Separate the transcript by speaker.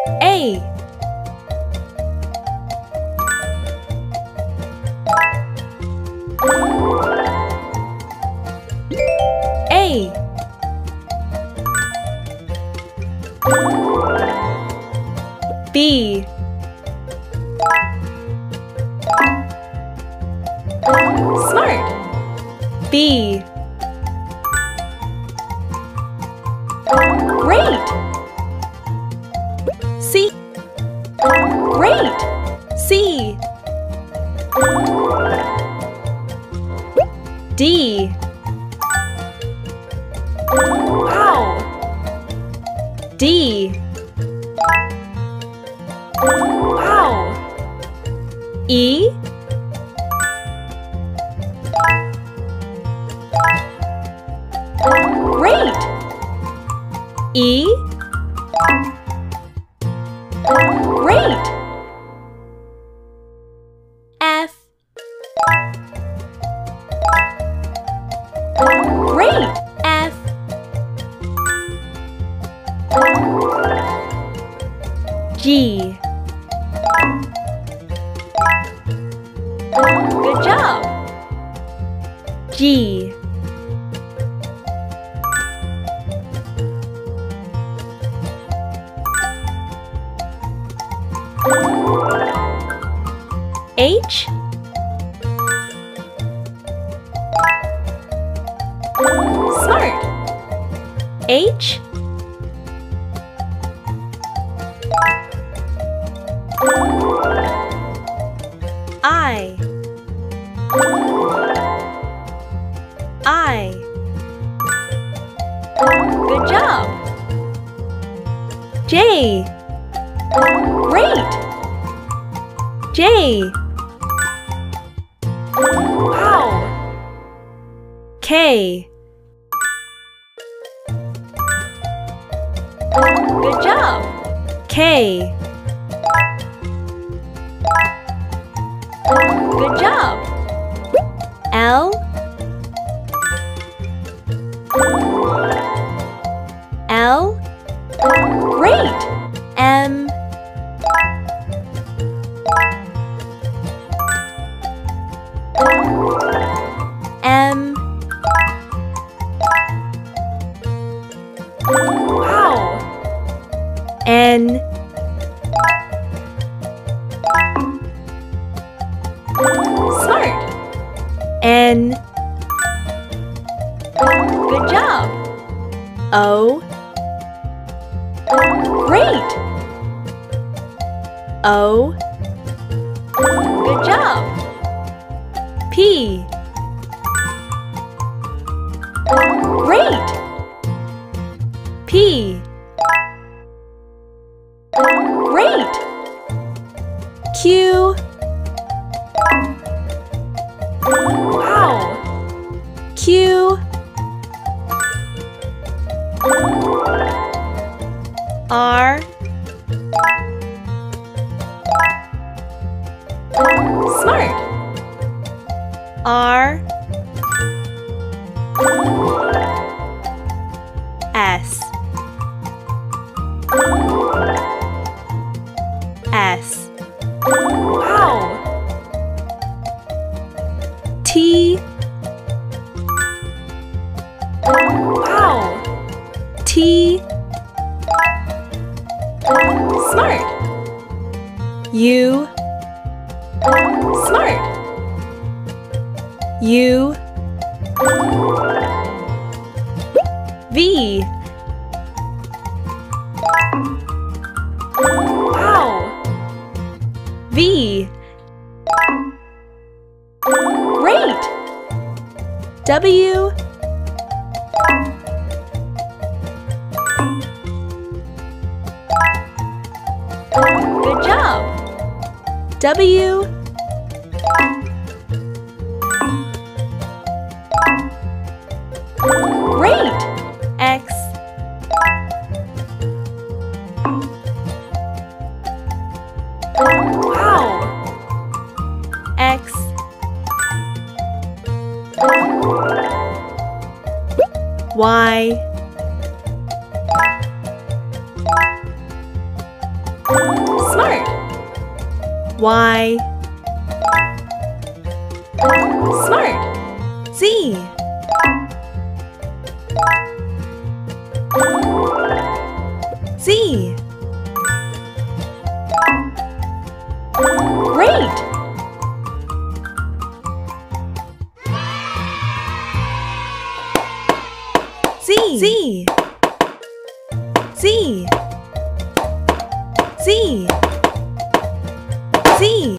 Speaker 1: A. A. B. Smart. B. Great. C. Great. C. D. Wow. D. Wow. E. Great. E. Great. F. Great. F. G. Good job. G. H. Smart. H. I. I. Good job. J. Great. J. Wow. K. Good job. K. Good job. L. L. Great. M. M. Wow. N. Smart. N. Good job. O. Great. O. Good job. P. Great. P. Great. Q. Wow. Q. R. Smart. R. S. S. Wow. T. Wow. T. Smart. U. Smart. U. V. Wow. V. Great. W. Good job. W. Great. X. Wow. X. Y. Smart. Y. Smart. Z. Z. Great! Z. Z. Z. Z.